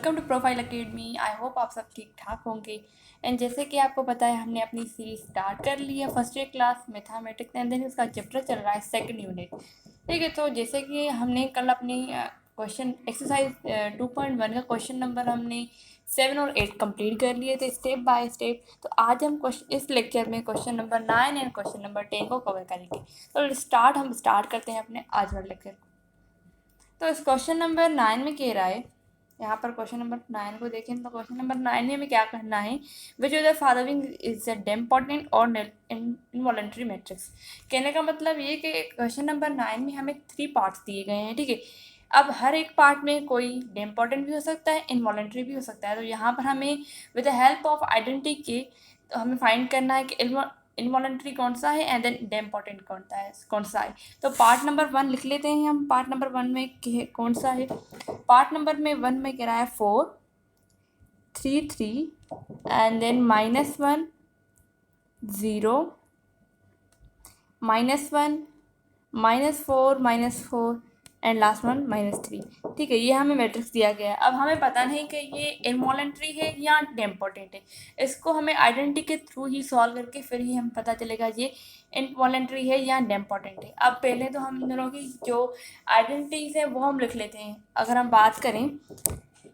Welcome to Profile Academy. I hope आप सब ठीक ठाक होंगे। एंड जैसे कि आपको पता है हमने अपनी सीरीज स्टार्ट कर ली है first year class mathematics and then उसका चैप्टर चल रहा है सेकंड यूनिट। ठीक है, तो जैसे कि हमने कल अपनी क्वेश्चन एक्सरसाइज 2.1 का क्वेश्चन नंबर हमने 7 और 8 कंप्लीट कर लिए थे स्टेप बाय स्टेप। तो आज हम इस लेक्चर में question number 9 and question number 10 को कवर करेंगे। तो हम स्टार्ट करते हैं अपने आज वाले लेक्चर को। तो इस क्वेश्चन नंबर 9 में कह रहा है, यहाँ पर क्वेश्चन नंबर 9 को देखें तो क्वेश्चन नंबर 9 में हमें क्या करना है, which of the following is a idempotent और इनवॉलेंट्री मैट्रिक्स। कहने का मतलब ये कि क्वेश्चन नंबर 9 में हमें 3 पार्ट्स दिए गए हैं। ठीक है, अब हर एक पार्ट में कोई डेम्पोर्टेंट भी हो सकता है, इनवॉलेंट्री भी हो सकता है। तो यहाँ पर हमें with the help of identity के तो हमें फाइंड करना है कि इनवॉलेंट्री कौन सा है एंड देन डेम्पोर्टेंट कौन सा है। तो पार्ट नंबर 1 लिख लेते हैं हम। पार्ट नंबर 1 में कौन सा है? पार्ट नंबर में 1 में कह रहा है 4 3 3 and then -1 0 -1 -4 -4 and last one -3। ठीक है, ये हमें मैट्रिक्स दिया गया है। अब हमें पता नहीं कि ये इनवॉलेंट्री है या डेम्पोर्टेंट है। इसको हमें आइडेंटिटी के थ्रू ही सॉल्व करके फिर ही हमें पता चलेगा ये इनवॉलेंट्री है या डेम्पोर्टेंट है। अब पहले तो हम दोनों की जो आइडेंटिटीज है वो हम लिख लेते हैं। अगर हम बात करें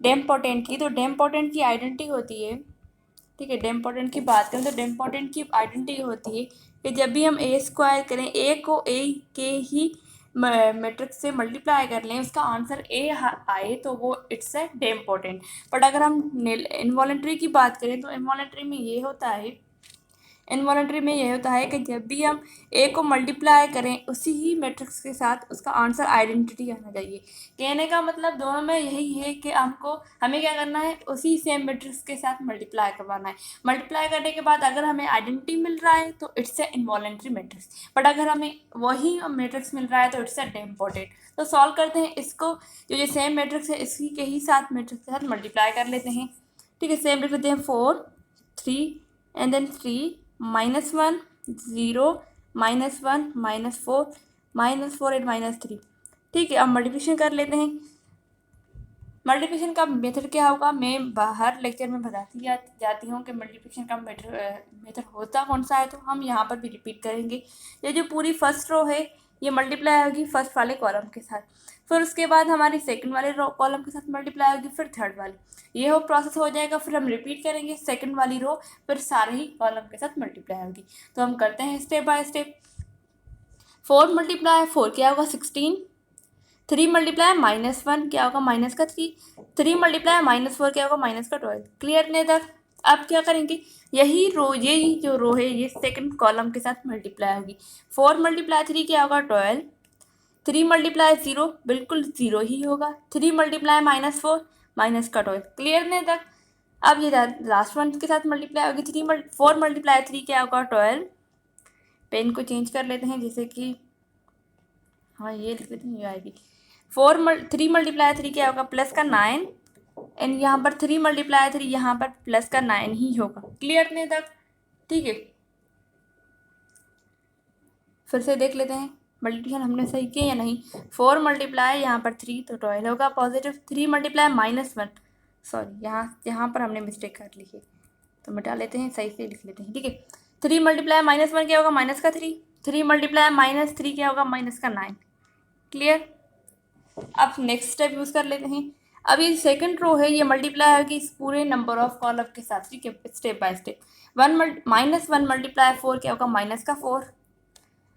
डेम्पोर्टेंट की, तो डेम्पोर्टेंट की आइडेंटिटी होती है, ठीक है, डेम्पोर्टेंट की बात करें तो डेम्पोर्टेंट की आइडेंटिटी होती है कि जब भी हम ए स्क्वायर करें, ए को ए के ही मैट्रिक्स से मल्टीप्लाई कर लें, उसका आंसर ए आए तो वो इट्स ए डेम्पोर्टेंट। बट अगर हम इनवॉलेंट्री की बात करें तो इनवॉलेंट्री में ये होता है, इनवॉलेंट्री में यह होता है कि जब भी हम ए को मल्टीप्लाई करें उसी ही मैट्रिक्स के साथ उसका आंसर आइडेंटिटी आना चाहिए। कहने का मतलब दोनों में यही है कि हमें क्या करना है, उसी सेम मैट्रिक्स के साथ मल्टीप्लाई करवाना है। मल्टीप्लाई करने के बाद अगर हमें आइडेंटिटी मिल रहा है तो it's a involuntary matrix, but अगर हमें वही मैट्रिक्स मिल रहा है तो इट्स ए डेम्पोर्टेंट। तो सॉल्व करते हैं इसको, जो ये सेम मैट्रिक्स है इसी के ही साथ मैट्रिक्स के साथ मल्टीप्लाई कर लेते हैं। ठीक है, सेम लिख लेते हैं 4 3 एंड देन 3 -1 0 -1 -4 एंड -3। ठीक है, अब मल्टीप्लिकेशन कर लेते हैं। मल्टीप्लिकेशन का मेथड क्या होगा, मैं बाहर लेक्चर में बताती जाती हूँ कि मल्टीप्लिकेशन का मेथड होता कौन सा है, तो हम यहाँ पर भी रिपीट करेंगे। ये जो पूरी फर्स्ट रो है ये मल्टीप्लाई होगी फर्स्ट वाले कॉलम के साथ, फिर उसके बाद हमारी सेकंड वाले रो कॉलम के साथ मल्टीप्लाई होगी, फिर थर्ड वाली, ये हो प्रोसेस हो जाएगा। फिर हम रिपीट करेंगे सेकंड वाली रो, फिर सारे ही कॉलम के साथ मल्टीप्लाई होगी। तो हम करते हैं स्टेप बाय स्टेप। 4 × 4 क्या होगा 16, 3 × -1 क्या होगा माइनस का 3, 3 × -4 क्या होगा माइनस का 12। क्लियर नहीं था? अब क्या करेंगे, यही जो रो है ये सेकंड कॉलम के साथ मल्टीप्लाई होगी। 4 × 3 क्या होगा 12, 3 × 0 बिल्कुल 0 ही होगा, 3 × -4 माइनस का 12। क्लियर नहीं था? अब ये लास्ट वन के साथ मल्टीप्लाई होगी, 4 × 3 क्या होगा 12। पेन को चेंज कर लेते हैं, जैसे कि हाँ ये लिख लेते हैं, ये आएगी 3 × 3 क्या होगा प्लस का 9 एंड यहाँ पर 3 × 3 यहाँ पर प्लस का 9 ही होगा। क्लियर नहीं तक? ठीक है, फिर से देख लेते हैं मल्टीप्लिकेशन हमने सही किया या नहीं। 4 × यहाँ पर 3 तो 12 होगा पॉजिटिव, 3 × -1 सॉरी यहाँ पर हमने मिस्टेक कर ली है तो मिटा लेते हैं, सही से लिख लेते हैं। ठीक है, 3 × -1 क्या होगा माइनस का 3, 3 × -3 क्या होगा माइनस का 9। क्लियर? अब नेक्स्ट स्टेप यूज़ कर लेते हैं। अब ये सेकंड रो है ये मल्टीप्लाई होगी इस पूरे नंबर ऑफ कॉलम के साथ। ठीक है, स्टेप बाय स्टेप। -1 × 4 क्या होगा माइनस का 4,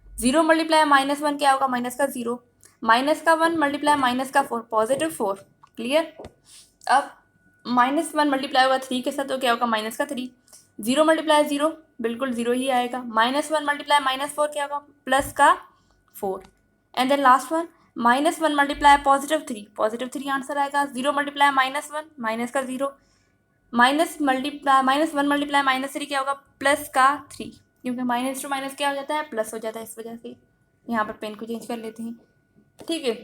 0 × -1 क्या होगा माइनस का 0, -1 × -4 पॉजिटिव 4। क्लियर? अब -1 मल्टीप्लाई होगा 3 के साथ तो क्या होगा माइनस का 3, 0 × 0 बिल्कुल 0 ही आएगा, -1 × -4 क्या होगा प्लस का 4 and then last one -1 × positive 3 answer आएगा, 0 × -1 माइनस का 0, -1 × -3 क्या होगा प्लस का 3, क्योंकि माइनस टू माइनस क्या हो जाता है प्लस हो जाता है, इस वजह से यहाँ पर पेन को चेंज कर लेते हैं। ठीक है,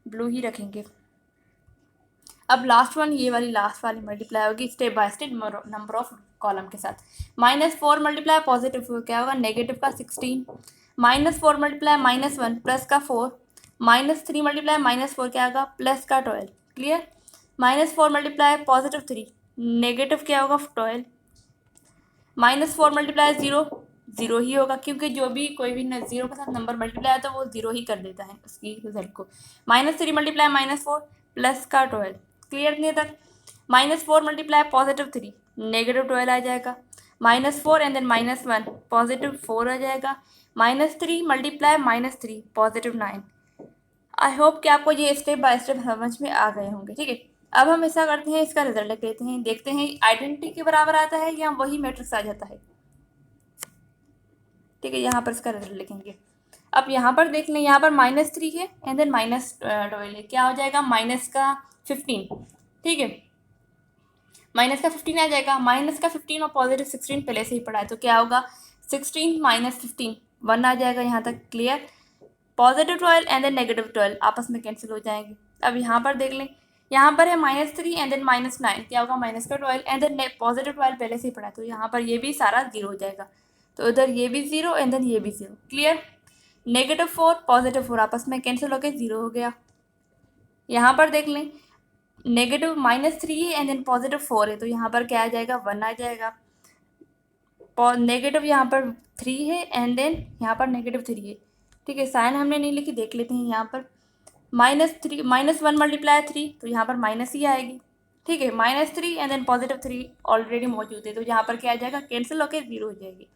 ब्लू ही रखेंगे। अब लास्ट वन ये वाली लास्ट वाली मल्टीप्लाई होगी step by step number of column के साथ। -4 × पॉजिटिव क्या होगा नेगेटिव का 16, -4 × -1 प्लस का 4, -3 × -4 क्या होगा प्लस का 12। क्लियर? -4 मल्टीप्लाई +3, नेगेटिव क्या होगा 12, -4 मल्टीप्लाई 0, 0 ही होगा क्योंकि जो भी कोई भी 0 के साथ नंबर मल्टीप्लाई है तो वो 0 ही कर देता है उसकी रिजल्ट को। -3 मल्टीप्लाई -4 प्लस का 12, क्लियर नहीं तक। -4 मल्टीप्लाई +3, -12 आ जाएगा। -4 एंड देन -1 +4 आ जाएगा। -3 मल्टीप्लाई -3 +9। आई होप कि आपको ये स्टेप बाय स्टेप समझ में आ गए होंगे। ठीक है, अब हम ऐसा करते हैं, इसका रिजल्ट लिख लेते हैं, देखते हैं आइडेंटिटी के बराबर आता है या वही मैट्रिक्स आ जाता है। ठीक है, यहाँ पर इसका रिजल्ट लिखेंगे। अब यहाँ पर देख लें, यहाँ पर -3 है एंड देन -12 है, क्या हो जाएगा -15। ठीक है, -15 आ जाएगा। -15 और +16 पहले से ही पढ़ा है तो क्या होगा 16 -15 1 आ जाएगा यहाँ तक, क्लियर। +12 एंड देन -12 आपस में कैंसिल हो जाएंगे। अब यहाँ पर देख लें, यहाँ पर है -3 एंड देन -9, क्या होगा -12 एंड देन +12 पहले से ही पढ़ा है तो यहाँ पर ये भी सारा 0 हो जाएगा, तो इधर ये भी 0 एंड देन ये भी 0, क्लियर। -4 +4 आपस में कैंसिल होकर 0 हो गया। यहाँ पर देख लें, नेगेटिव -3 है एंड देन +4 है तो यहाँ पर क्या आ जाएगा 1 आ जाएगा। नेगेटिव यहाँ पर 3 है एंड देन यहाँ पर -3 है। ठीक है, साइन हमने नहीं लिखी, देख लेते हैं। यहाँ पर -1 मल्टीप्लाई 3 तो यहाँ पर माइनस ही आएगी। ठीक है, -3 एंड देन +3 ऑलरेडी मौजूद है तो यहाँ पर क्या आ जाएगा कैंसिल होकर 0 हो जाएगी।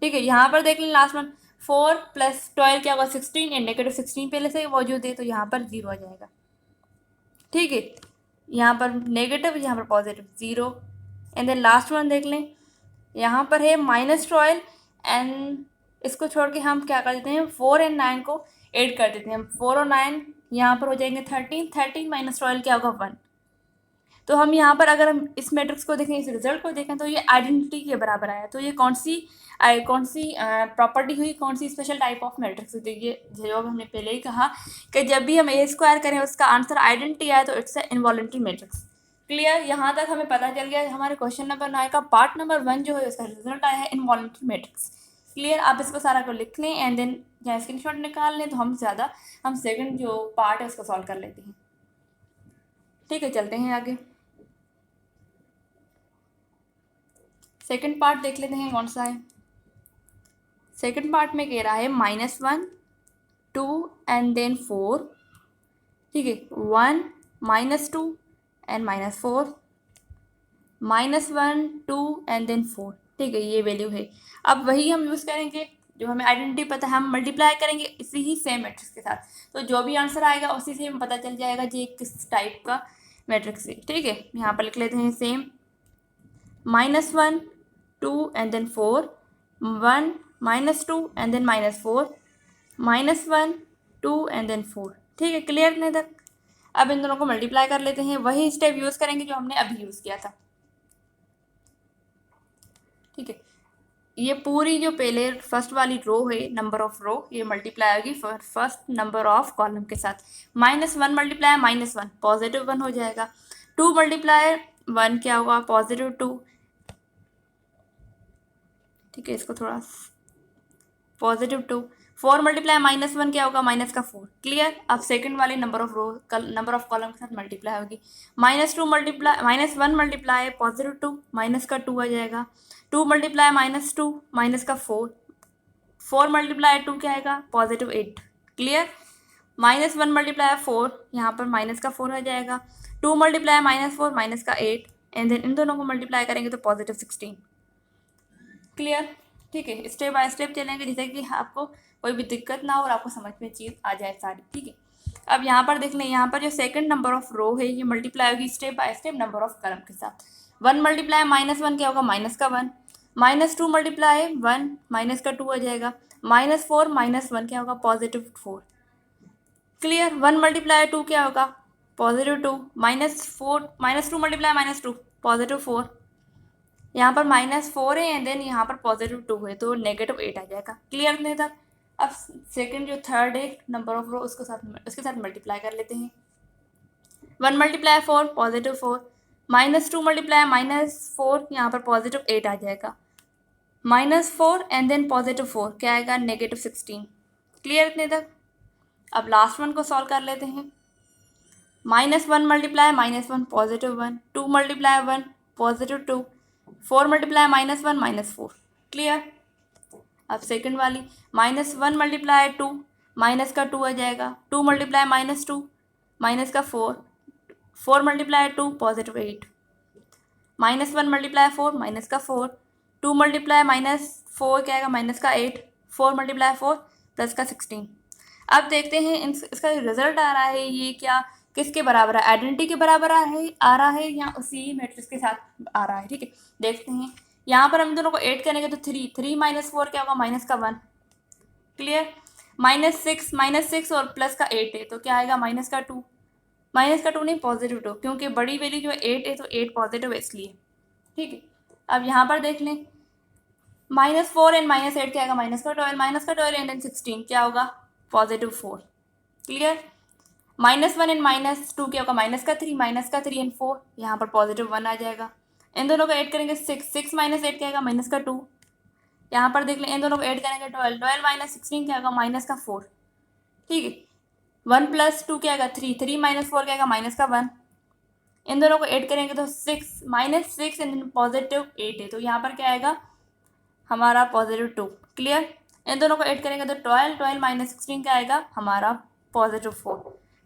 ठीक है, यहाँ पर देख लें लास्ट वन 4 + 12 क्या होगा 16 एंड -16 पहले से ही मौजूद है तो यहाँ पर 0 आ जाएगा। ठीक है, यहाँ पर नेगेटिव, यहाँ पर positive 0 and then last one देख लें, यहाँ पर है -12 एंड इसको छोड़ के हम क्या कर देते हैं 4 एंड 9 को ऐड कर देते हैं। 4 और 9 यहाँ पर हो जाएंगे 13, 13 -12 क्या होगा 1। तो हम यहाँ पर अगर हम इस मैट्रिक्स को देखें, इस रिजल्ट को देखें तो ये आइडेंटिटी के बराबर आया। तो ये कौन सी प्रॉपर्टी हुई, कौन सी स्पेशल टाइप ऑफ मैट्रिक्स हुई। ये जो हमने पहले ही कहा कि जब भी हम A² करें उसका आंसर आइडेंटिटी आए तो it's a involuntary matrix, clear. यहाँ तक हमें पता चल गया हमारे क्वेश्चन नंबर 9 का पार्ट नंबर 1 जो है उसका रिजल्ट आया है इनवॉलेंट्री मैट्रिक्स, क्लियर। आप इसको सारा को लिख लें एंड देन या स्क्रीनशॉट निकाल लें तो हम सेकंड जो पार्ट है उसको सॉल्व कर लेते हैं। ठीक है, चलते हैं आगे। सेकंड पार्ट देख लेते हैं कौन सा है। सेकंड पार्ट में कह रहा है -1 2 एंड देन 4। ठीक है, 1 -2 एंड -4 -1 2 एंड देन 4। ठीक है, ये वैल्यू है। अब वही हम यूज़ करेंगे जो हमें आइडेंटिटी पता है, हम मल्टीप्लाई करेंगे इसी ही सेम मैट्रिक्स के साथ, तो जो भी आंसर आएगा उसी से हमें पता चल जाएगा ये किस टाइप का मैट्रिक्स है। ठीक है, यहाँ पर लिख लेते हैं same -1 2 and then 4 1 -2 and then -4 -1 2 and then 4। ठीक है, क्लियर नहीं तक। अब इन दोनों को मल्टीप्लाई कर लेते हैं, वही स्टेप यूज़ करेंगे जो हमने अभी यूज़ किया था। ठीक है, ये पूरी जो पहले फर्स्ट वाली रो है नंबर ऑफ रो, ये मल्टीप्लाई होगी फर्स्ट नंबर ऑफ कॉलम के साथ। -1 मल्टीप्लाई -1 +1 हो जाएगा। 2 मल्टीप्लाई 1 क्या होगा +2। ठीक है, इसको थोड़ा +2। 4 मल्टीप्लाई -1 क्या होगा -4, क्लियर। अब सेकंड वाले number of row number of column के साथ मल्टीप्लाई होगी। -1 मल्टीप्लाई +2 -2 आ जाएगा। 2 मल्टीप्लाई -2 -4 4 मल्टीप्लाई 2 क्या आएगा +8, क्लियर। -1 मल्टीप्लाई 4 यहाँ पर -4 आ जाएगा। 2 मल्टीप्लाई -4 -8 एंड देन इन दोनों को मल्टीप्लाई करेंगे तो +16, क्लियर। ठीक है, स्टेप बाय स्टेप चलेंगे जिससे कि आपको कोई भी दिक्कत ना हो और आपको समझ में चीज़ आ जाए सारी। ठीक है, अब यहाँ पर देख लें, यहाँ पर जो सेकंड नंबर ऑफ रो है ये मल्टीप्लाई होगी step by step number of column के साथ। 1 मल्टीप्लाई -1 क्या होगा -1 -2 मल्टीप्लाई 1 -2 आ जाएगा। -4 -1 क्या होगा +4, क्लियर। 1 मल्टीप्लाई 2 क्या होगा +2 -2 मल्टीप्लाई -2 +4। यहाँ पर -4 है एंड देन यहाँ पर +2 है तो -8 आ जाएगा, क्लियर नहीं था। अब सेकंड जो थर्ड है नंबर ऑफ रो उसके साथ मल्टीप्लाई कर लेते हैं। 1 मल्टीप्लाई 4 +4 -2 मल्टीप्लाई -4 यहाँ पर +8 आ जाएगा। -4 एंड देन +4 क्या आएगा -16, क्लियर इतने तक। अब लास्ट वन को सॉल्व कर लेते हैं। -1 मल्टीप्लाई -1 +1, 2 मल्टीप्लाई 1 +2, 4 मल्टीप्लाई -1 -4। क्लियर। अब सेकंड वाली -1 मल्टीप्लाई 2 माइनस का 2 आ जाएगा, 2 मल्टीप्लाई -2 माइनस का 4, 4 मल्टीप्लाई 2 +8, -1 मल्टीप्लाई 4 माइनस का 4, 2 मल्टीप्लाई -4 क्या आएगा माइनस का 8, 4 मल्टीप्लाई 4 प्लस का 16। अब देखते हैं इसका जो रिजल्ट आ रहा है ये क्या किसके बराबर है, आइडेंटिटी के बराबर आ रहा है या उसी मैट्रिक्स के साथ आ रहा है। ठीक है, देखते हैं। यहाँ पर हम दोनों को ऐड करेंगे तो 3 माइनस 4 क्या होगा माइनस का 1। क्लियर। -6 और प्लस का 8 है तो क्या आएगा माइनस का 2, माइनस का 2 नहीं +2, क्योंकि बड़ी वैल्यू जो 8 है तो 8 पॉजिटिव है इसलिए। ठीक है, अब यहाँ पर देख लें -4 एंड -8 क्या आएगा माइनस का 12 एंड देन 16 क्या होगा +4। क्लियर। -1 एंड -2 क्या होगा माइनस का 3 एंड 4 यहाँ पर +1 आ जाएगा। इन दोनों को ऐड करेंगे 6 -8 क्या आएगा माइनस का 2। यहाँ पर देख लें इन दोनों को ऐड करेंगे 12 -16 क्या आएगा माइनस का 4। ठीक है, 1 + 2 क्या आएगा 3 -4 क्या आएगा माइनस का 1। इन दोनों को ऐड करेंगे तो 6 -6 एंड +8 है तो यहाँ पर क्या आएगा हमारा +2। क्लियर। इन दोनों को ऐड करेंगे तो 12 -16 क्या आएगा हमारा +4।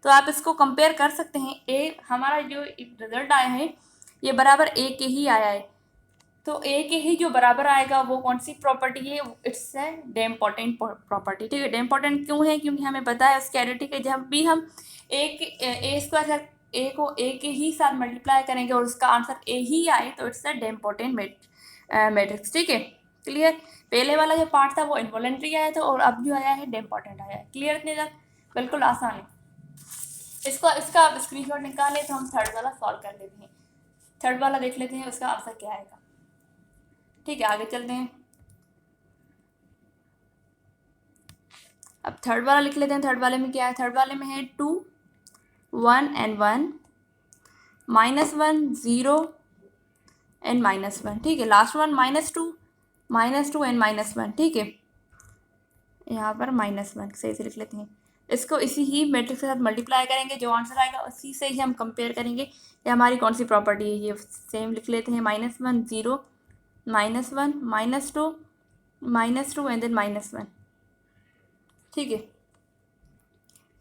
तो आप इसको कंपेयर कर सकते हैं। ए हमारा जो रिजल्ट आया है ये बराबर ए के ही आया है, तो ए के ही जो बराबर आएगा वो कौन सी प्रॉपर्टी है, इट्स ए डेम्पोटेंट प्रॉपर्टी। ठीक है, डेम्पोटेंट क्यों है, क्योंकि हमें पता है उसकी आइडेंटिटी के जब भी हम ए स्क्वायर ए को ए के ही साथ मल्टीप्लाई करेंगे और उसका आंसर ए ही आए तो इट्स ए डेम्पोटेंट मैट्रिक्स। ठीक है, क्लियर। पहले वाला जो पार्ट था वो इनवॉलेंट्री आया था और अब जो आया है डेम्पोटेंट आया है। क्लियर इतने तक, बिल्कुल आसान है। इसका आप स्क्रीनशॉट निकालें तो हम थर्ड वाला सॉल्व कर लेते हैं। थर्ड वाला देख लेते हैं उसका आंसर क्या आएगा। ठीक है, आगे चलते हैं। अब थर्ड वाला लिख लेते हैं। थर्ड वाले में क्या है, थर्ड वाले में है 2 1 एंड 1 -1 0 एंड -1। ठीक है, लास्ट वन -2 एंड -1। ठीक है, यहाँ पर -1 सही से लिख लेते हैं। इसको इसी ही मैट्रिक्स के साथ मल्टीप्लाई करेंगे, जो आंसर आएगा उसी से ही हम कंपेयर करेंगे ये हमारी कौन सी प्रॉपर्टी है। ये सेम लिख लेते हैं -1 0 -1 -2 एंड देन -1। ठीक है,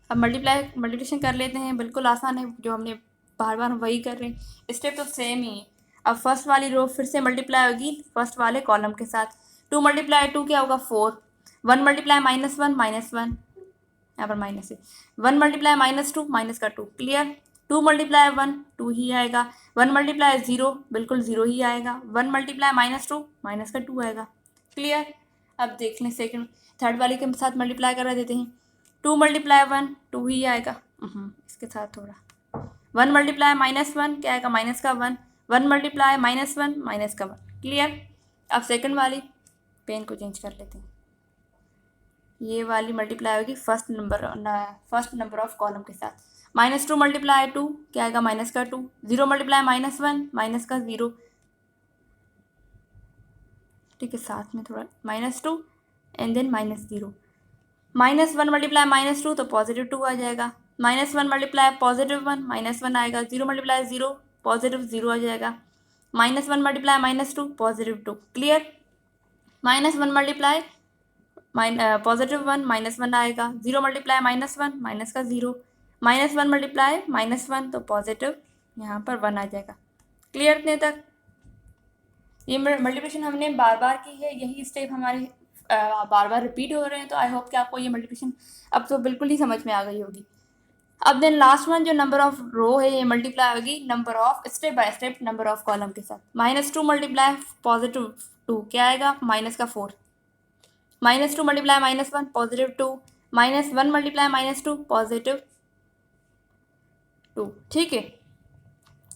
अब मल्टीप्लिकेशन कर लेते हैं। बिल्कुल आसान है, जो हमने बार बार वही कर रहे हैं, स्टेप तो सेम ही है। अब फर्स्ट वाली रो फिर से मल्टीप्लाई होगी फर्स्ट वाले कॉलम के साथ। 2 × 2 क्या होगा 4, 1 मल्टीप्लाई -1 यहाँ पर माइनस है, 1 मल्टीप्लाई -2 माइनस का 2। क्लियर। 2 मल्टीप्लाई 1 2 ही आएगा, 1 मल्टीप्लाई 0 बिल्कुल 0 ही आएगा, 1 मल्टीप्लाई -2 माइनस का 2 आएगा। क्लियर। अब देख लें सेकंड थर्ड वाले के साथ मल्टीप्लाई करा देते हैं। 2 मल्टीप्लाई 1 2 ही आएगा, इसके साथ थोड़ा 1 मल्टीप्लाई -1 क्या आएगा माइनस का 1, 1 मल्टीप्लाई -1 माइनस का 1। क्लियर। अब सेकंड वाली पेन को चेंज कर लेते हैं। ये वाली मल्टीप्लाई होगी फर्स्ट नंबर ऑफ कॉलम के साथ। -2 मल्टीप्लाई 2 क्या आएगा माइनस का 2, 0 मल्टीप्लाई -1 माइनस का 0। ठीक है, साथ में थोड़ा -2 एंड देन -0। -1 मल्टीप्लाई -2 तो +2 आ जाएगा, -1 मल्टीप्लाई +1 -1 आएगा, 0 मल्टीप्लाई 0 +0 आ जाएगा, -1 मल्टीप्लाई -2 +2। क्लियर। -1 मल्टीप्लाई +1 -1 आएगा, 0 मल्टीप्लाई -1 माइनस का 0, -1 मल्टीप्लाई -1 तो पॉजिटिव यहाँ पर 1 आ जाएगा। क्लियर इतने तक। ये मल्टीप्लिकेशन हमने बार बार की है, यही स्टेप हमारे बार बार रिपीट हो रहे हैं। तो आई होप कि आपको ये मल्टीप्लिकेशन अब तो बिल्कुल ही समझ में आ गई होगी। अब देन लास्ट वन जो नंबर ऑफ रो है ये मल्टीप्लाई होगी number of step by step number of column के साथ। -2 मल्टीप्लाई +2 क्या आएगा माइनस का 4, -2 मल्टीप्लाई -1 +2, -1 मल्टीप्लाई -2 +2। ठीक है,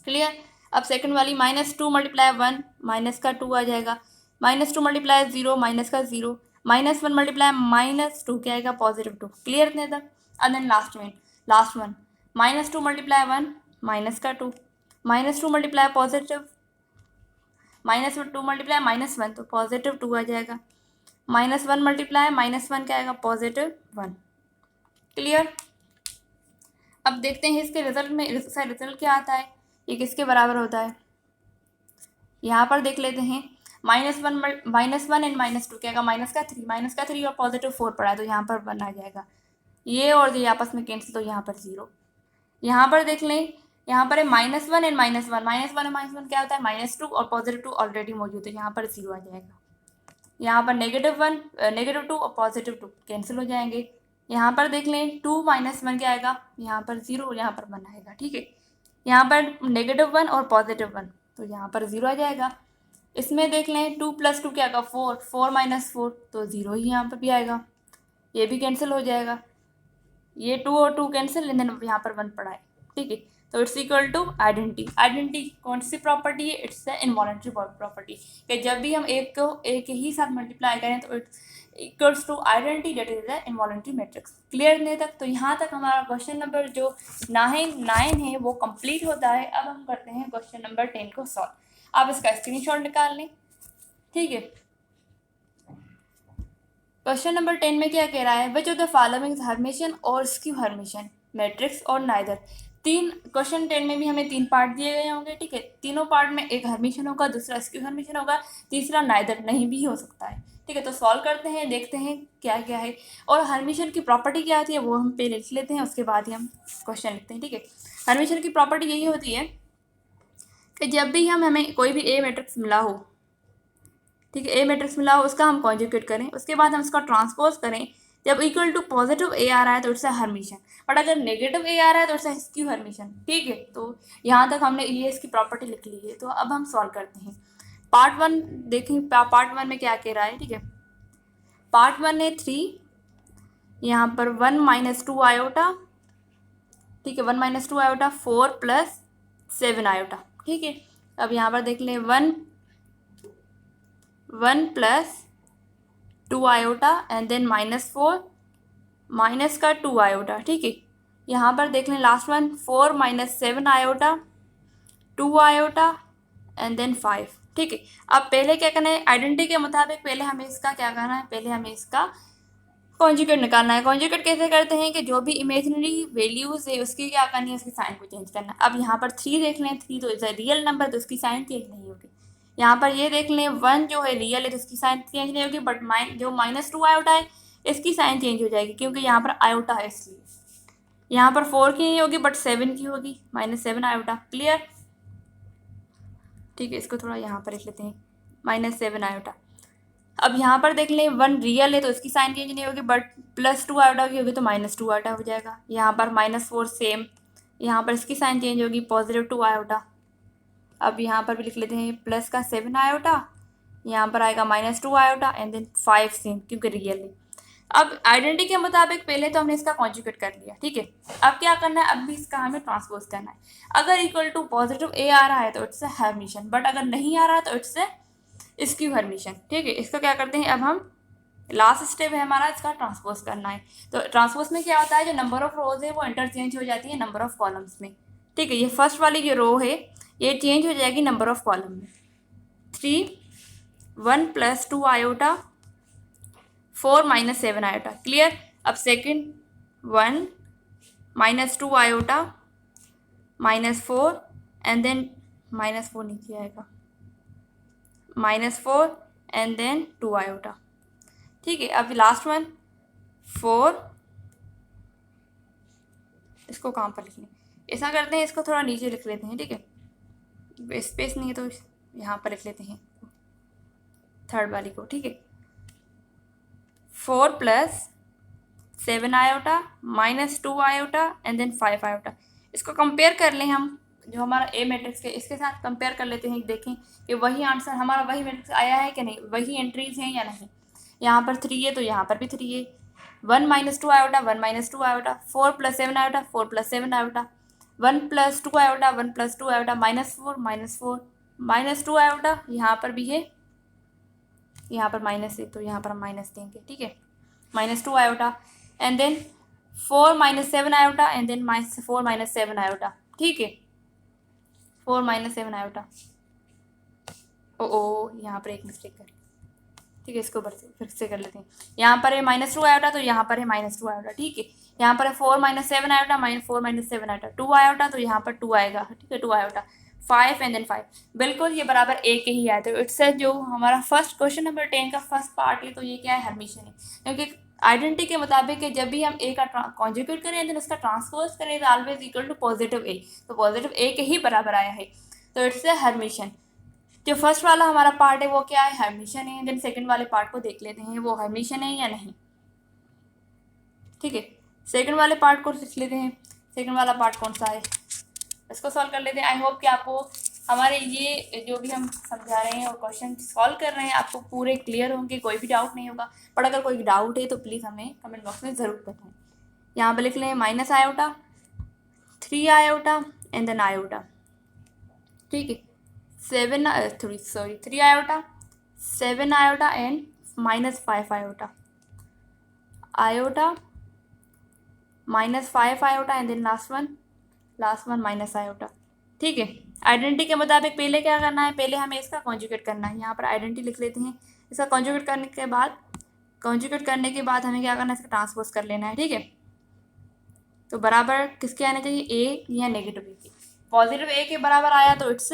क्लियर। अब सेकंड वाली -2 मल्टीप्लाई 1 माइनस का 2 आ जाएगा, -2 मल्टीप्लाई 0 माइनस का 0, -1 मल्टीप्लाई -2 क्या आएगा +2। क्लियर इतने तक। और then last one -2 multiply 1 minus का 2, -2 मल्टीप्लाई पॉजिटिव -2 मल्टीप्लाई -1 तो +2 आ जाएगा, -1 मल्टीप्लाई -1 क्या आएगा +1। क्लियर। अब देखते हैं इसके रिजल्ट में, इसका रिजल्ट क्या आता है, ये किसके बराबर होता है। यहाँ पर देख लेते हैं, -1 एंड -2 क्या आएगा, -3 और +4 पड़ा है तो यहाँ पर 1 आ जाएगा। ये और ये आपस में कैंसिल तो यहाँ पर 0। यहाँ पर देख लें, यहाँ पर है -1 एंड -1, -1 और -1 क्या होता है, -2 और +2 ऑलरेडी मौजूद है, यहाँ पर 0 आ जाएगा। यहाँ पर -1 -2 और +2 कैंसिल हो जाएंगे। यहाँ पर देख लें 2 - 1 क्या आएगा, यहाँ पर 0 और यहाँ पर 1 आएगा, ठीक है। यहाँ पर -1 और +1 तो यहाँ पर 0 आ जाएगा। इसमें देख लें 2 + 2 क्या आएगा, 4, 4 - 4 तो 0 ही यहाँ पर भी आएगा, ये भी कैंसिल हो जाएगा। ये 2 और 2 कैंसिल एंड देन यहाँ पर 1 पड़ा है, ठीक है। तो it's equal to identity. Identity कौन सी प्रॉपर्टी है, इट्स द इनवॉलेंट्री प्रॉपर्टी, कि जब भी हम एक को एक ही साथ मल्टीप्लाई करें तो it's equals to identity, that is the involuntary matrix. Clear नहीं तक, तो यहाँ तक हमारा क्वेश्चन नंबर जो 9 है वो कंप्लीट होता है। अब हम करते हैं क्वेश्चन नंबर 10 को सॉल्व। आप इसका स्क्रीनशॉट निकाल लें, ठीक है। क्वेश्चन नंबर 10 में क्या कह रहा है, which of the following Hermitian और स्क्यू हर्मिशियन मैट्रिक्स और नाइदर। क्वेश्चन 10 में भी हमें 3 पार्ट दिए गए होंगे, ठीक है। तीनों पार्ट में एक हर्मिशियन होगा, दूसरा स्क्यू हर्मिशियन होगा, तीसरा नाइदर नहीं भी हो सकता है, ठीक है। तो सॉल्व करते हैं, देखते हैं क्या क्या है और हर्मिशियन की प्रॉपर्टी क्या होती है वो हम पहले लिख लेते हैं, उसके बाद ही हम क्वेश्चन लिखते हैं, ठीक है। हर्मिशियन की प्रॉपर्टी यही होती है कि जब भी हमें कोई भी ए मैट्रिक्स मिला हो, ठीक है, ए मैट्रिक्स मिला हो, उसका हम कॉन्जुगेट करें, उसके बाद हम उसका ट्रांसपोज करें। जब इक्वल टू पॉजिटिव ए आ रहा है तो इट्स हर्मिशियन, बट अगर नेगेटिव ए आ रहा है तो इट्स स्क्यू हर्मिशियन, ठीक है। तो यहाँ तक हमने ये इसकी प्रॉपर्टी लिख ली है। तो अब हम सॉल्व करते हैं। पार्ट 1 देखें, पार्ट 1 में क्या कह रहा है, ठीक है। पार्ट 1 है 3, यहाँ पर 1 - 2 आयोटा, ठीक है, 1 - 2 आयोटा, 4 + 7 आयोटा, ठीक है। अब यहाँ पर देख लें 1 + 2 आयोटा एंड देन -4 माइनस का 2 आयोटा, ठीक है। यहाँ पर देख लें last one 4 - 7 iota, 2 iota and then 5, ठीक है। अब पहले क्या करना है, आइडेंटिटी के मुताबिक पहले हमें इसका क्या करना है, पहले हमें इसका कॉन्जुगेट निकालना है। कॉन्जुगेट कैसे करते हैं कि जो भी इमेजिनरी वैल्यूज है उसकी क्या करनी है, उसकी साइन को चेंज करना है। अब यहाँ पर 3 देख लें, 3 तो इज रियल नंबर तो उसकी साइन चेंज नहीं होगी। यहाँ पर ये देख लें 1 जो है रियल है तो उसकी साइन चेंज नहीं होगी, बट जो -2 आयोटा है इसकी साइन चेंज हो जाएगी क्योंकि यहाँ पर आयोटा है इसलिए। यहाँ पर 4 की नहीं होगी बट 7 की होगी, -7 आयोटा। क्लियर, ठीक है। इसको थोड़ा यहाँ पर लिख लेते हैं, -7 आयोटा। अब यहाँ पर देख लें 1 रियल है तो इसकी साइन चेंज नहीं होगी, बट +2 आयोटा की होगी तो -2 आयोटा हो जाएगा। यहाँ पर -4 सेम, यहाँ पर इसकी साइन चेंज होगी, +2 आयोटा। अब यहाँ पर भी लिख लेते हैं प्लस का 7 आयोटा, यहाँ पर आएगा -2 आयोटा एंड देन 5 सेम क्योंकि रियल है। अब आइडेंटिटी के मुताबिक पहले तो हमने इसका कॉन्जुगेट कर लिया, ठीक है। अब क्या करना है, अब भी इसका हमें ट्रांसपोज करना है। अगर इक्वल टू पॉजिटिव ए आ रहा है तो इट्स हर्मिशियन, बट अगर नहीं आ रहा है तो इट्स स्क्यू हर्मिशियन, ठीक है। इसको क्या करते हैं, अब हम लास्ट स्टेप है हमारा इसका ट्रांसपोज करना है। तो ट्रांसपोज में क्या होता है, जो नंबर ऑफ रोज है वो इंटरचेंज हो जाती है नंबर ऑफ कॉलम्स में, ठीक है। ये फर्स्ट वाली जो रो है ये चेंज हो जाएगी नंबर ऑफ कॉलम में। 3 1 + 2 आयोटा, 4 - 7 आयोटा। क्लियर। अब सेकंड 1 - 2 आयोटा, -4 एंड देन -4 नीचे आएगा, -4 एंड देन 2 आयोटा, ठीक है। अब लास्ट वन 4, इसको कहाँ पर लिखना है, ऐसा करते हैं इसको थोड़ा नीचे लिख लेते हैं, ठीक है। स्पेस नहीं है तो यहाँ पर लिख लेते हैं थर्ड वाली को, ठीक है। 4 + 7 iota, -2 iota and then 5 iota. इसको कंपेयर कर लें हम, जो हमारा ए मैट्रिक्स है इसके साथ कंपेयर कर लेते हैं, देखें कि वही आंसर हमारा वही मैट्रिक्स आया है कि नहीं, वही एंट्रीज हैं या नहीं। यहाँ पर 3 है तो यहाँ पर भी 3 है। 1 - 2 iota, 1 - 2 iota, 4 + 7 iota, 4 + 7 iota, 1 + 2 iota, 1 + 2 iota, -4 -2 iota, यहाँ पर भी है, यहाँ पर माइनस है तो यहाँ पर हम माइनस देंगे, ठीक है। -2 iota and then 4 - 7 iota and then -4 - 7 iota, ठीक है। 4 - 7 आयोटा, ओ यहाँ पर एक मिस्टेक कर, ठीक है, इसको फिर से कर लेते हैं। यहाँ पर है -2 आयोटा, तो यहाँ पर है -2 आयोटा। ठीक है, यहाँ पर है 4 - 7 आयोटा, -4 - 7 आयोटा, 2 आयोटा, तो यहाँ पर 2 आएगा। ठीक है, 2 आयोटा, 5 एंड देन 5, बिल्कुल ये बराबर ए के ही आए। तो इट्स जो हमारा फर्स्ट क्वेश्चन नंबर 10 का फर्स्ट पार्ट है, तो ये क्या है, हर्मिशन है। क्योंकि आइडेंटिटी के मुताबिक कि जब भी हम ए का कॉन्जुगेट करें देन उसका ट्रांसपोज करें तो ऑलवेज इक्वल टू पॉजिटिव ए, तो पॉजिटिव ए के ही बराबर आया है, तो इट्स हर्मिशन। जो फर्स्ट वाला हमारा पार्ट है वो क्या है, हर्मिशन है। देन सेकंड वाले पार्ट को देख लेते हैं वो हर्मिशन है या नहीं। ठीक है, सेकंड वाले पार्ट को सीख लेते हैं। सेकंड वाला पार्ट कौन सा है, इसको सॉल्व कर लेते हैं। आई होप कि आपको हमारे ये जो भी हम समझा रहे हैं और क्वेश्चन सॉल्व कर रहे हैं आपको पूरे क्लियर होंगे, कोई भी डाउट नहीं होगा। पर अगर कोई डाउट है तो प्लीज़ हमें कमेंट बॉक्स में ज़रूर बताएं। यहाँ पर लिख लें -, iota, 3 iota and then iota. ठीक है, 3 iota, 7 iota and -5 iota, iota, -5 iota and then last one minus iota. ठीक है, आइडेंटिटी के मुताबिक पहले क्या करना है, पहले हमें इसका कॉन्जुगेट करना है। यहाँ पर आइडेंटिटी लिख लेते हैं। इसका कॉन्जुगेट करने के बाद हमें क्या करना है, इसका ट्रांसपोज कर लेना है। ठीक है, तो बराबर किसके आने चाहिए, ए या नेगेटिव ए के। पॉजिटिव ए के बराबर आया तो इट्स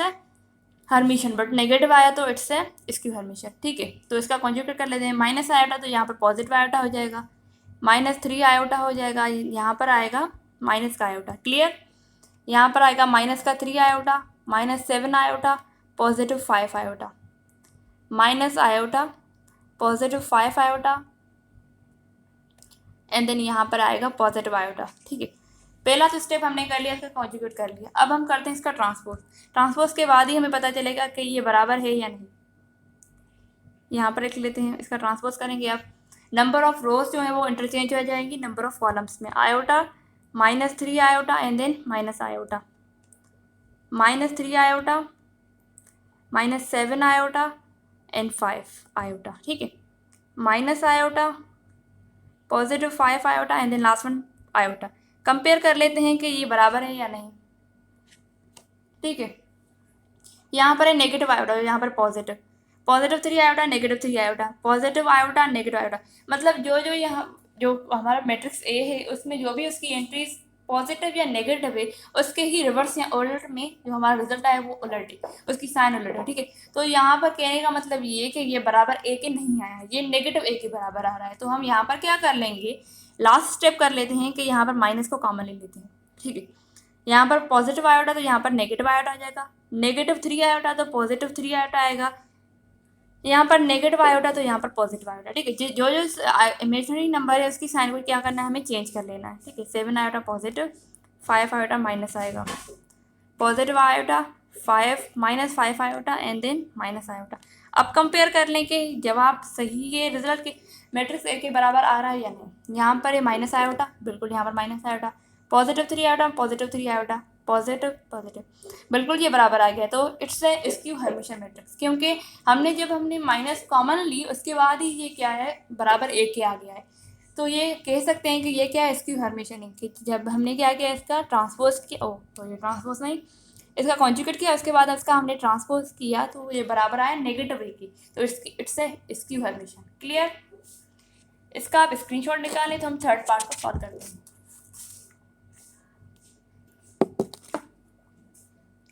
हर्मिशन, बट नेगेटिव आया तो इट्स स्क्यू हर्मिशन। ठीक है, तो इसका कॉन्जुगेट कर लेते हैं। माइनस आयोटा, तो यहाँ पर पॉजिटिव आयोटा हो जाएगा, -3 आयोटा हो जाएगा, यहाँ पर आएगा माइनस का आयोटा। क्लियर, यहाँ पर आएगा -3 iota, -7 iota, +5 iota, minus iota, +5 iota and then यहाँ पर आएगा पॉजिटिव आयोटा। ठीक है, पहला तो स्टेप हमने कर लिया, इसका कॉन्जुगेट कर लिया। अब हम करते हैं इसका ट्रांसपोज के बाद ही हमें पता चलेगा कि ये बराबर है या नहीं। यहाँ पर लिख लेते हैं, इसका ट्रांसपोज करेंगे। अब नंबर ऑफ रोज जो है वो इंटरचेंज हो जाएंगी नंबर ऑफ कॉलम्स में। Iota, -3 iota and then minus iota, -3 iota, -7 iota and 5 iota. ठीक है, minus iota, +5 iota and then last one iota. Compare कर लेते हैं कि ये बराबर है या नहीं। ठीक है, यहाँ पर है नेगेटिव आयोटा, यहाँ पर +3 iota, -3 iota, positive iota, negative iota. मतलब जो यहाँ जो हमारा मैट्रिक्स ए है उसमें जो भी उसकी एंट्रीज पॉजिटिव या नेगेटिव है उसके ही रिवर्स या उलट में जो हमारा रिजल्ट आया वो उलट है, उसकी साइन उलट है। ठीक है, तो यहाँ पर कहने का मतलब ये कि ये बराबर ए के नहीं आया है, ये नेगेटिव ए के बराबर आ रहा है। तो हम यहाँ पर क्या कर लेंगे, लास्ट स्टेप कर लेते हैं कि यहाँ पर माइनस को कॉमन ले लेते हैं। ठीक है, यहाँ पर पॉजिटिव आयोटा तो यहाँ पर नेगेटिव आयोटा आ जाएगा, -3 आयोटा तो +3 आयोटा आएगा, यहाँ पर नेगेटिव आयोटा तो यहाँ पर पॉजिटिव आयोटा। ठीक है, जो इमेजिनरी नंबर है उसकी साइन को क्या करना है, हमें चेंज कर लेना है। ठीक है, 7 आयोटा पॉजिटिव, 5 आयोटा माइनस आएगा, positive iota 5 -5 iota and then minus iota. अब कंपेयर कर लें कि जवाब सही है, रिजल्ट के मैट्रिक्स ए के बराबर आ रहा है या नहीं। यहाँ पर है माइनस आयोटा, बिल्कुल यहाँ पर minus iota, +3 iota, +3 iota, positive, बिल्कुल ये बराबर आ गया। तो it's A skew Hermitian matrix, क्योंकि जब हमने माइनस कॉमन ली उसके बाद ही ये क्या है, बराबर ए के आ गया है। तो ये कह सकते हैं कि ये क्या है, स्क्यू हर्मिशन है। कि जब हमने क्या किया, इसका ट्रांसपोज किया, ये ट्रांसपोज नहीं, इसका कॉन्जुगेट किया, उसके बाद इसका हमने ट्रांसपोज किया तो ये बराबर आया नेगेटिव ए की। तो it's A skew Hermitian. Clear, इसका आप स्क्रीनशॉट निकालें तो हम थर्ड पार्ट को सॉल्व करते हैं।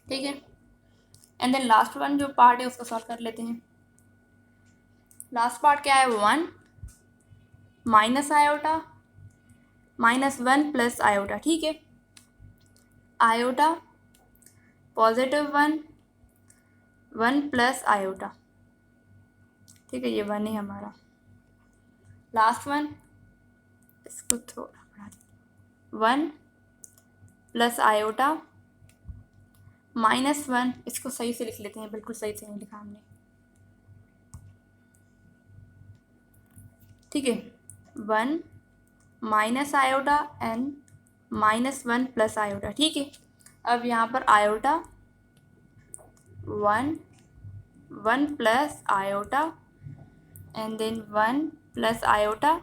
ठीक है, एंड देन लास्ट वन जो पार्ट है उसको सॉल्व कर लेते हैं। लास्ट पार्ट क्या है, 1 माइनस आयोटा, -1 प्लस आयोटा। ठीक है, आयोटा, +1 1 प्लस आयोटा। ठीक है, ये 1 है हमारा। लास्ट वन, इसको थोड़ा बढ़ा दें, 1 प्लस आयोटा, -1, इसको सही से लिख लेते हैं, बिल्कुल सही से नहीं लिखा हमने। ठीक है, 1 minus iota and -1 plus iota. ठीक है, अब यहाँ पर iota 1 plus iota and then 1 plus iota,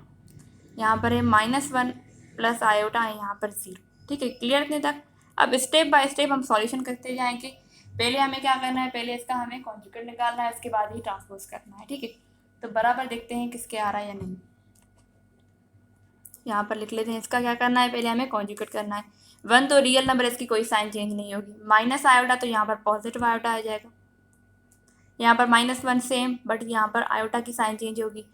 यहाँ पर है -1 प्लस आयोटा है, यहाँ पर 0। ठीक है, क्लियर इतने तक। अब स्टेप बाय स्टेप हम सॉल्यूशन करते जाएंगे। पहले हमें क्या करना है, पहले इसका हमें कॉन्जुगेट निकालना है, उसके बाद ही ट्रांसपोज करना है। ठीक है, तो बराबर देखते हैं किसके आ रहा है या नहीं। यहाँ पर लिख लेते हैं। इसका क्या करना है, पहले हमें कॉन्जुगेट करना है। 1 तो रियल नंबर, इसकी कोई साइन चेंज नहीं होगी। माइनस आयोटा तो यहाँ पर पॉजिटिव आयोटा आ जाएगा। यहाँ पर -1 सेम, बट यहाँ पर आयोटा की साइन चेंज होगी।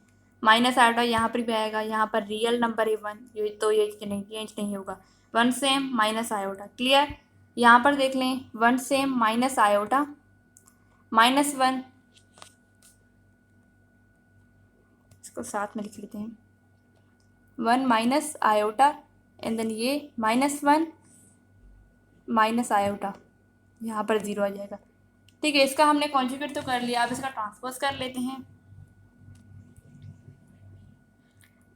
माइनस आयोटा यहाँ पर भी आएगा। यहाँ पर रियल नंबर है 1, तो ये चेंज नहीं होगा। 1 सेम माइनस आयोटा, क्लियर। यहाँ पर देख लें, 1 सेम माइनस आयोटा -1, इसको साथ में लिख लेते हैं। 1 माइनस आयोटा एंड देन ये -1 माइनस आयोटा, यहाँ पर 0 आ जाएगा। ठीक है, इसका हमने कॉन्जुगेट तो कर लिया। अब इसका ट्रांसपोज कर लेते हैं।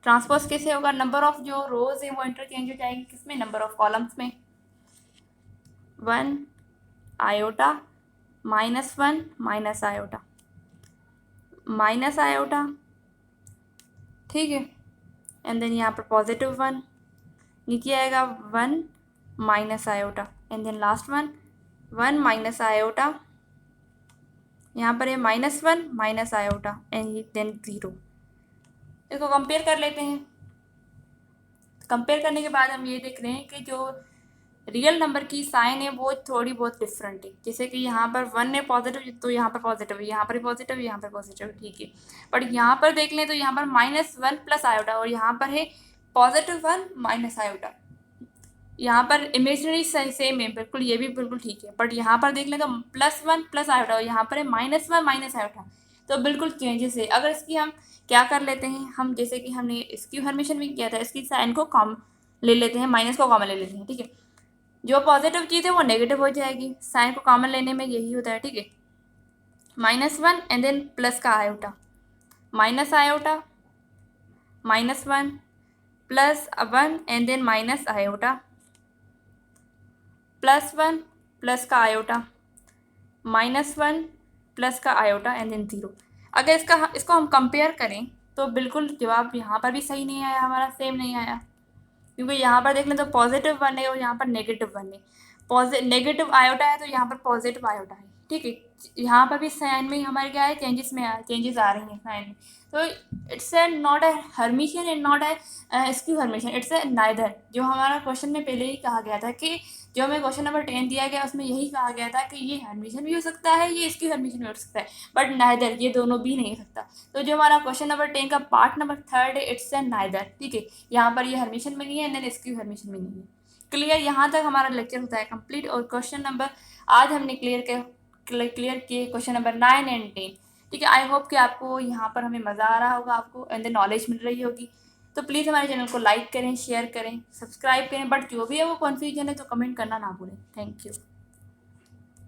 ट्रांसपोज कैसे होगा, नंबर ऑफ जो रोज है वो इंटरचेंज हो जाएंगे किसमें, नंबर ऑफ कॉलम्स में। 1 iota -1 minus iota minus iota, ठीक है। एंड देन यहाँ पर +1 नीचे आएगा 1 minus iota and then last 1 minus iota, यहाँ पर है -1 माइनस आयोटा एंड देन 0। इसको कंपेयर कर लेते हैं। कंपेयर करने के बाद हम ये देख रहे हैं कि जो रियल नंबर की साइन है वो थोड़ी बहुत डिफरेंट है। जैसे कि यहाँ पर 1 है पॉजिटिव, तो यहाँ पर पॉजिटिव है, यहाँ पर पॉजिटिव, यहाँ पर पॉजिटिव, ठीक है। बट यहाँ पर देख लें तो यहाँ पर -1 प्लस आयोटा और यहाँ पर है +1 माइनस आयोटा। यहाँ पर इमेजनरी सेम है बिल्कुल, ये भी बिल्कुल ठीक है। बट यहाँ पर देख लें तो +1 प्लस आयोटा और यहाँ पर है -1 माइनस आयोटा, तो बिल्कुल चेंजेस है। अगर इसकी हम क्या कर लेते हैं, हम जैसे कि हमने इसकी हर्मिशन भी किया था, इसकी साइन को कॉमन ले लेते हैं, माइनस को कॉमन ले लेते हैं, ठीक है। जो पॉजिटिव चीज़ है वो नेगेटिव हो जाएगी, साइन को कॉमन लेने में यही होता है, ठीक है। -1 एंड देन प्लस का iota, minus iota -1 +1 and then minus iota +1 plus का आयोटा -1 प्लस का आयोटा एंड देन 0। अगर इसको हम कंपेयर करें तो बिल्कुल जवाब यहाँ पर भी सही नहीं आया, हमारा सेम नहीं आया, क्योंकि यहाँ पर देख लें तो +1 है और यहाँ पर -1 है। नेगेटिव आयोटा है तो यहाँ पर पॉजिटिव आयोटा है, ठीक है। यहाँ पर भी साइन में हमारे क्या है, चेंजेस आ रही हैं साइन में। तो it's a not a Hermitian and not A skew Hermitian, it's a neither. जो हमारा क्वेश्चन में पहले ही कहा गया था कि जो हमें क्वेश्चन नंबर 10 दिया गया उसमें यही कहा गया था कि ये हर्मिशियन भी हो सकता है, ये स्क्यू हर्मिशियन भी हो सकता है, बट नाइदर, ये दोनों भी नहीं हो सकता। तो जो हमारा क्वेश्चन नंबर 10 का पार्ट नंबर 3 है, इट्स ए नाइदर, ठीक है। यहाँ पर ये हर्मिशियन में नहीं है एंड स्क्यू हर्मिशियन में नहीं है। क्लियर, यहाँ तक हमारा लेक्चर होता है कंप्लीट। और क्वेश्चन नंबर आज हमने क्लियर किए क्वेश्चन नंबर 9 एंड 10, ठीक है। आई होप कि आपको यहाँ पर हमें मज़ा आ रहा होगा, आपको एंड नॉलेज मिल रही होगी। तो प्लीज़ हमारे चैनल को लाइक करें, शेयर करें, सब्सक्राइब करें, बट जो भी है वो कन्फ्यूजन है तो कमेंट करना ना भूलें। Thank you.